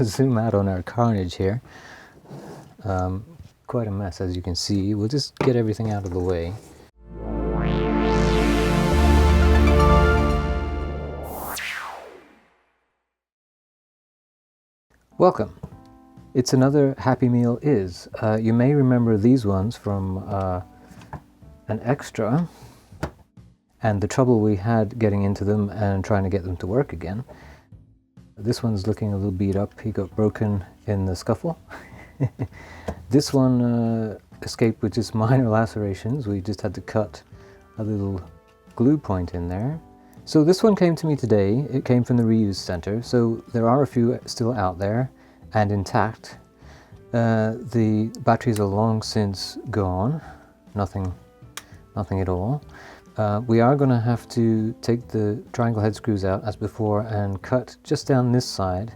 zoom out on our Carnage here. Quite a mess, as you can see. We'll just get everything out of the way. Welcome. It's another Happy Meal Is. You may remember these ones from an extra and the trouble we had getting into them and trying to get them to work again. This one's looking a little beat up. He got broken in the scuffle. This one escaped with just minor lacerations. We just had to cut a little glue point in there. So this one came to me today. It came from the reuse center. So there are a few still out there and intact. The batteries are long since gone. Nothing at all. We are going to have to take the triangle head screws out as before and cut just down this side.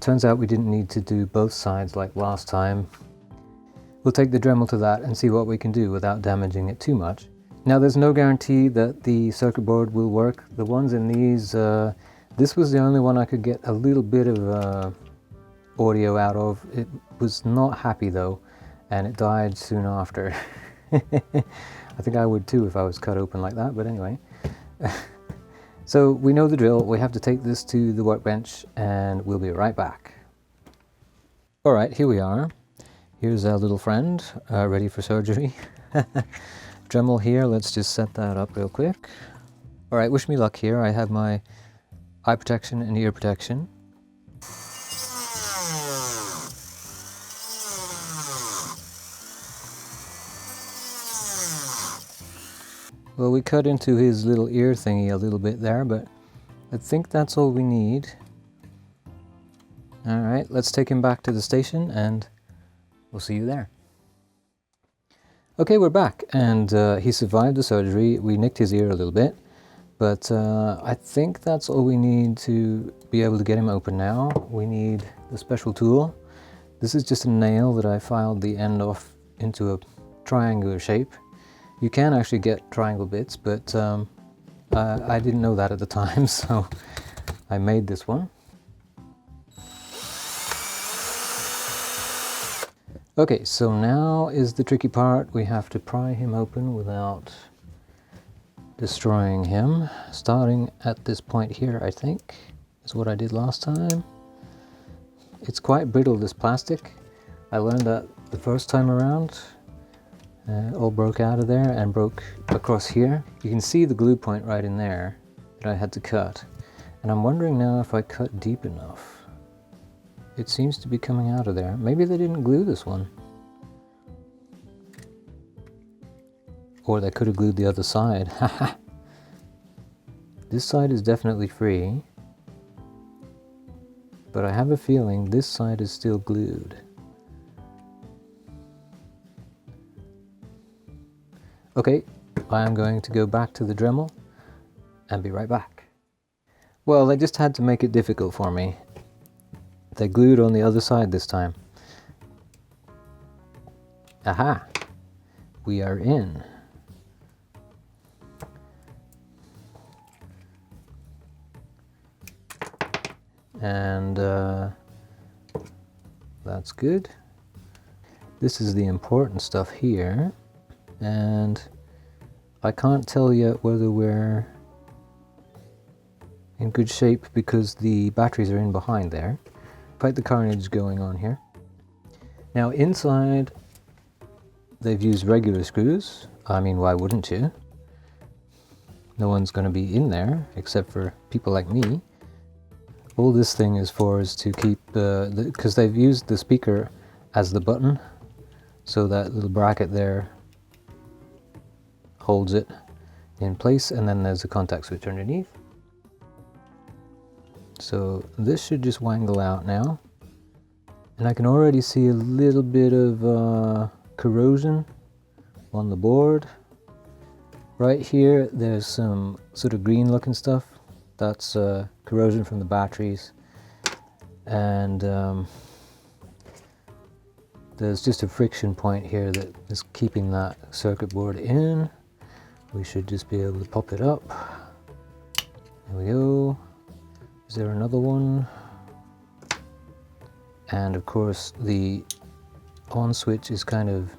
Turns out we didn't need to do both sides like last time. We'll take the Dremel to that and see what we can do without damaging it too much. Now there's no guarantee that the circuit board will work. The ones in these, this was the only one I could get a little bit of audio out of. It was not happy though, and it died soon after. I think I would too if I was cut open like that, but anyway. So we know the drill. We have to take this to the workbench and we'll be right back. All right, here we are. Here's our little friend, ready for surgery. Dremel here, let's just set that up real quick. All right, wish me luck here. I have my eye protection and ear protection. Well, we cut into his little ear thingy a little bit there, but I think that's all we need. All right, let's take him back to the station and we'll see you there. Okay, we're back, and he survived the surgery. We nicked his ear a little bit, but I think that's all we need to be able to get him open now. We need the special tool. This is just a nail that I filed the end off into a triangular shape. You can actually get triangle bits, but I didn't know that at the time, so I made this one. Okay, so now is the tricky part. We have to pry him open without destroying him. Starting at this point here, I think, is what I did last time. It's quite brittle, this plastic. I learned that the first time around. All broke out of there and broke across here. You can see the glue point right in there that I had to cut. And I'm wondering now if I cut deep enough. It seems to be coming out of there. Maybe they didn't glue this one. Or they could have glued the other side. Haha. This side is definitely free. But I have a feeling this side is still glued. Okay, I am going to go back to the Dremel and be right back. Well, they just had to make it difficult for me. They glued on the other side this time. Aha! We are in. And that's good. This is the important stuff here. And I can't tell yet whether we're in good shape because the batteries are in behind there. Quite the carnage going on here. Now inside they've used regular screws. I mean, why wouldn't you? No one's going to be in there except for people like me. All this thing is for is to keep, because they've used the speaker as the button, so that little bracket there holds it in place, and then there's a contact switch underneath. So this should just wangle out now. And I can already see a little bit of corrosion on the board. Right here there's some sort of green looking stuff. That's corrosion from the batteries. And there's just a friction point here that is keeping that circuit board in. We should just be able to pop it up. There we go. Is there another one? and of course the on switch is kind of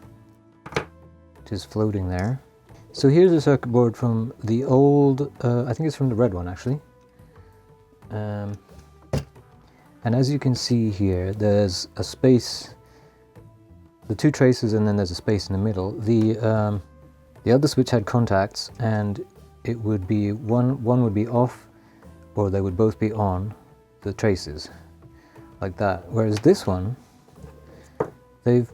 just floating there. So here's a circuit board from the old, I think it's from the red one actually. And as you can see here, there's a space, the two traces, and then there's a space in the middle. The other switch had contacts, and it would be one would be off, or they would both be on, the traces, like that. Whereas this one, they've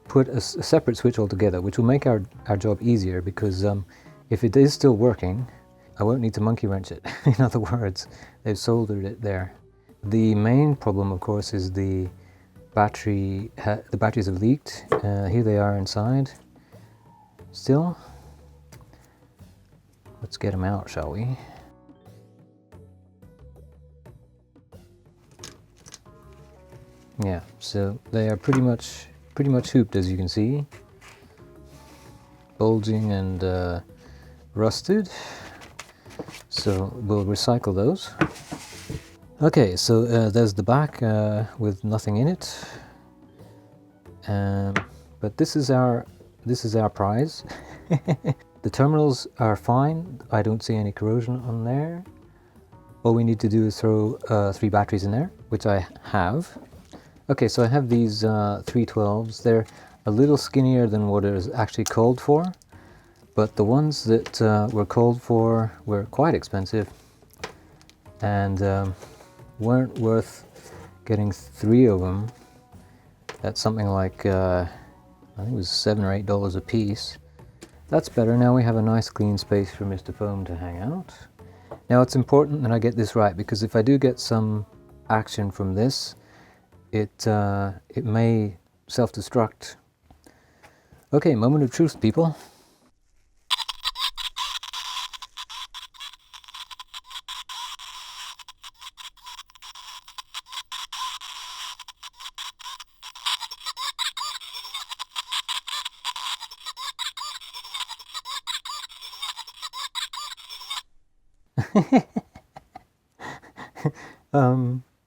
put a separate switch altogether, which will make our job easier, because if it is still working, I won't need to monkey wrench it. In other words, they've soldered it there. The main problem, of course, is the battery. The batteries have leaked. Here they are inside. Still, let's get them out, shall we? Yeah, so they are pretty much hooped, as you can see, bulging and rusted. So we'll recycle those. Okay, so there's the back with nothing in it. But this is our prize. The terminals are fine. I don't see any corrosion on there. All we need to do is throw 3 batteries in there, which I have. Okay, so I have these 312s. They're a little skinnier than what is actually called for, but the ones that were called for were quite expensive and weren't worth getting 3 of them. That's something like I think it was $7 or $8 a piece. That's better. Now we have a nice clean space for Mr. Foam to hang out. Now it's important that I get this right, because if I do get some action from this, it may self-destruct. Okay, moment of truth, people.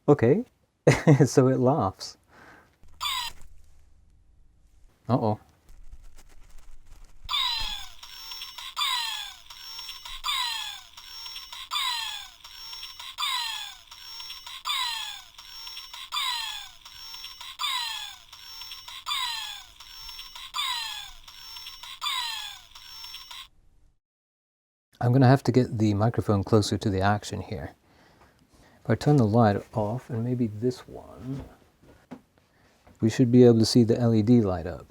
Okay. So it laughs. Uh-oh. I'm going to have to get the microphone closer to the action here. If I turn the light off, and maybe this one, we should be able to see the LED light up.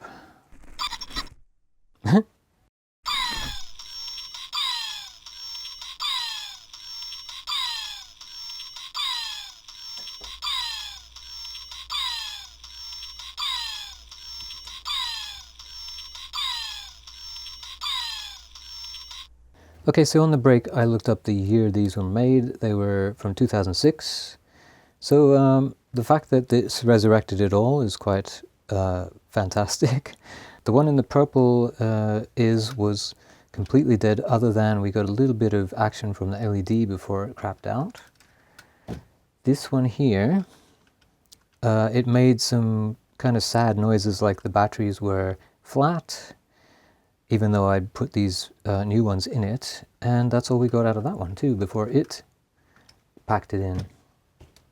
Okay, so on the break I looked up the year these were made. They were from 2006. So the fact that this resurrected it all is quite fantastic. The one in the purple was completely dead, other than we got a little bit of action from the LED before it crapped out. This one here, it made some kind of sad noises, like the batteries were flat, even though I'd put these new ones in it, and that's all we got out of that one too, before it packed it in.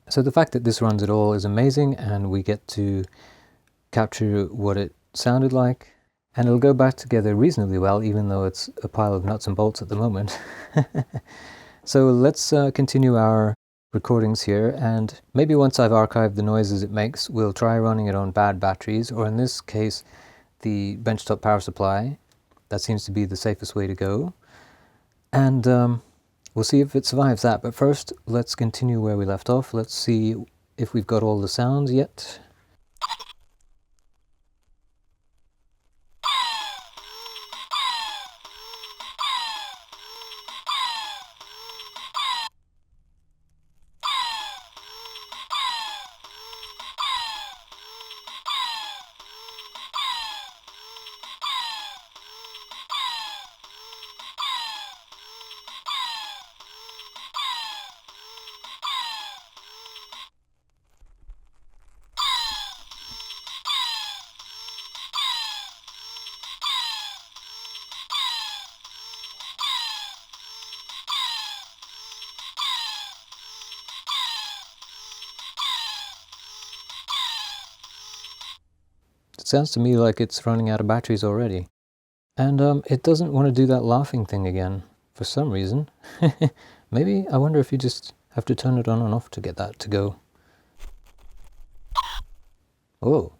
So the fact that this runs at all is amazing, and we get to capture what it sounded like, and it'll go back together reasonably well, even though it's a pile of nuts and bolts at the moment. So let's continue our recordings here, and maybe once I've archived the noises it makes, we'll try running it on bad batteries, or in this case the benchtop power supply. That seems to be the safest way to go, and we'll see if it survives that. But first, let's continue where we left off. Let's see if we've got all the sounds yet. sounds to me like it's running out of batteries already. And it doesn't want to do that laughing thing again for some reason. Maybe, I wonder if you just have to turn it on and off to get that to go. Oh.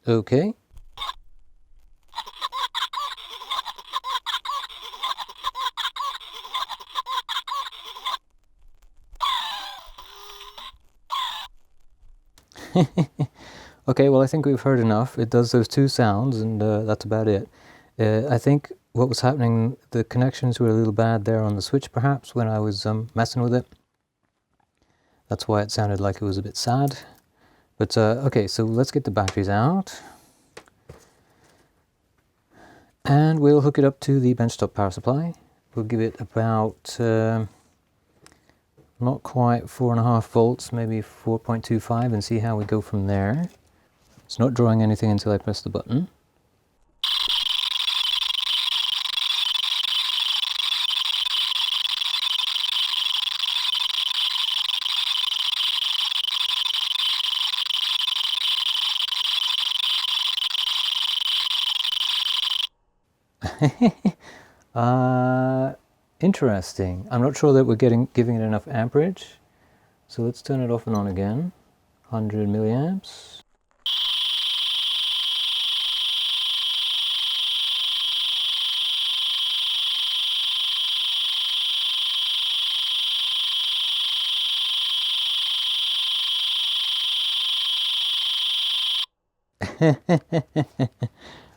Okay. Okay, well I think we've heard enough. It does those two sounds and that's about it. I think what was happening, the connections were a little bad there on the switch perhaps when I was messing with it. That's why it sounded like it was a bit sad. But okay, so let's get the batteries out. And we'll hook it up to the benchtop power supply. We'll give it about, not quite 4.5 volts, maybe 4.25 and see how we go from there. It's not drawing anything until I press the button. Interesting. I'm not sure that we're giving it enough amperage. So let's turn it off and on again. 100 milliamps.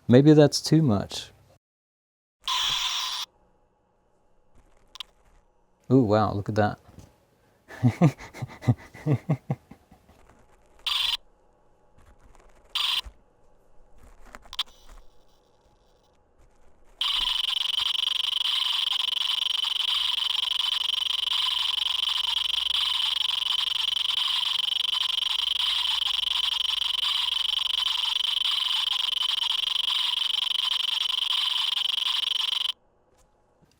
Maybe that's too much. Ooh, wow, look at that.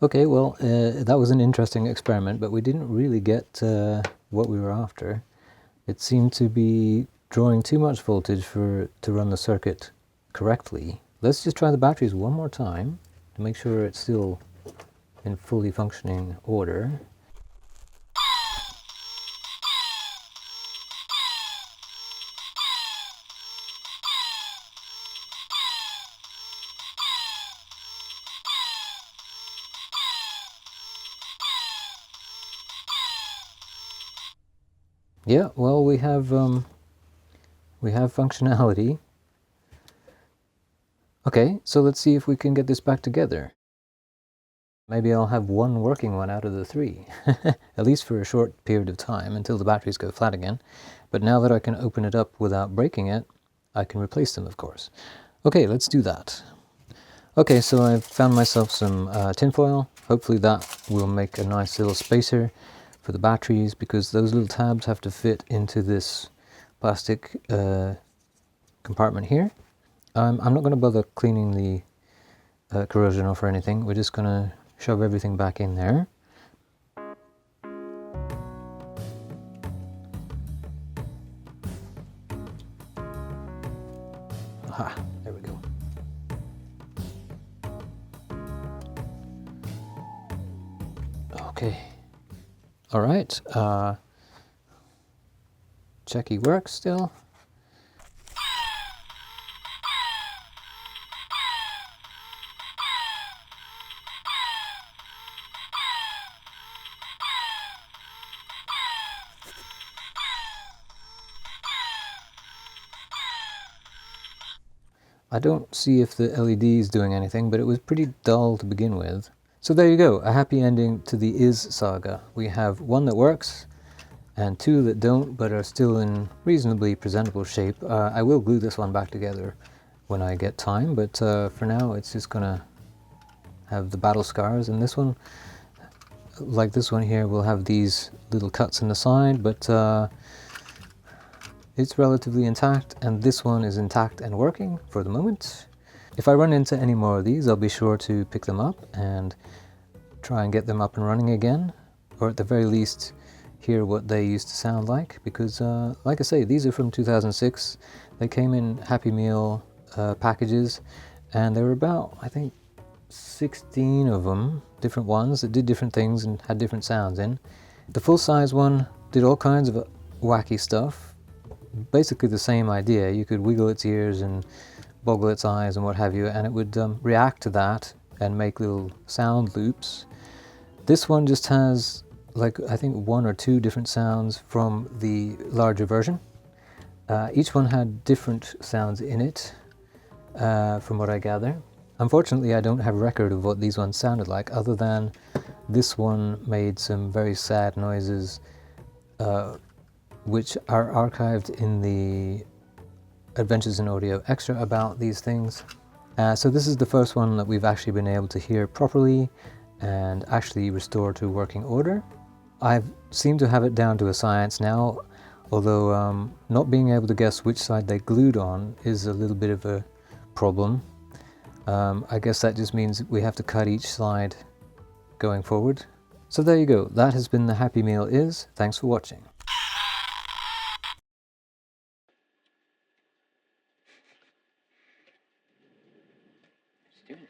Okay, well, that was an interesting experiment, but we didn't really get what we were after. It seemed to be drawing too much voltage to run the circuit correctly. Let's just try the batteries one more time to make sure it's still in fully functioning order. Yeah, well, we have functionality. Okay, so let's see if we can get this back together. Maybe I'll have one working one out of the three, at least for a short period of time until the batteries go flat again. But now that I can open it up without breaking it, I can replace them, of course. Okay, let's do that. Okay, so I've found myself some tinfoil. Hopefully that will make a nice little spacer for the batteries, because those little tabs have to fit into this plastic compartment here. I'm not going to bother cleaning the corrosion off or anything. We're just going to shove everything back in there. Aha, there we go. Okay. All right. Checky works still. I don't see if the LED is doing anything, but it was pretty dull to begin with. So there you go, a happy ending to the Is saga. We have one that works, and two that don't, but are still in reasonably presentable shape. I will glue this one back together when I get time, but for now it's just gonna have the battle scars, and this one, like this one here, will have these little cuts in the side, but it's relatively intact, and this one is intact and working for the moment. If I run into any more of these, I'll be sure to pick them up and try and get them up and running again, or at the very least hear what they used to sound like, because like I say, these are from 2006. They came in Happy Meal packages, and there were about, I think, 16 of them, different ones that did different things and had different sounds in. The full-size one did all kinds of wacky stuff, basically the same idea. You could wiggle its ears and boggle its eyes and what have you, and it would react to that and make little sound loops. This one just has, like, I think 1 or 2 different sounds from the larger version. Each one had different sounds in it, from what I gather. Unfortunately, I don't have record of what these ones sounded like, other than this one made some very sad noises, which are archived in the Adventures in Audio Extra about these things. So this is the first one that we've actually been able to hear properly and actually restore to working order. I seem to have it down to a science now, although not being able to guess which side they glued on is a little bit of a problem. I guess that just means we have to cut each side going forward. So there you go, that has been the Happy Meal Is. Thanks for watching. Student.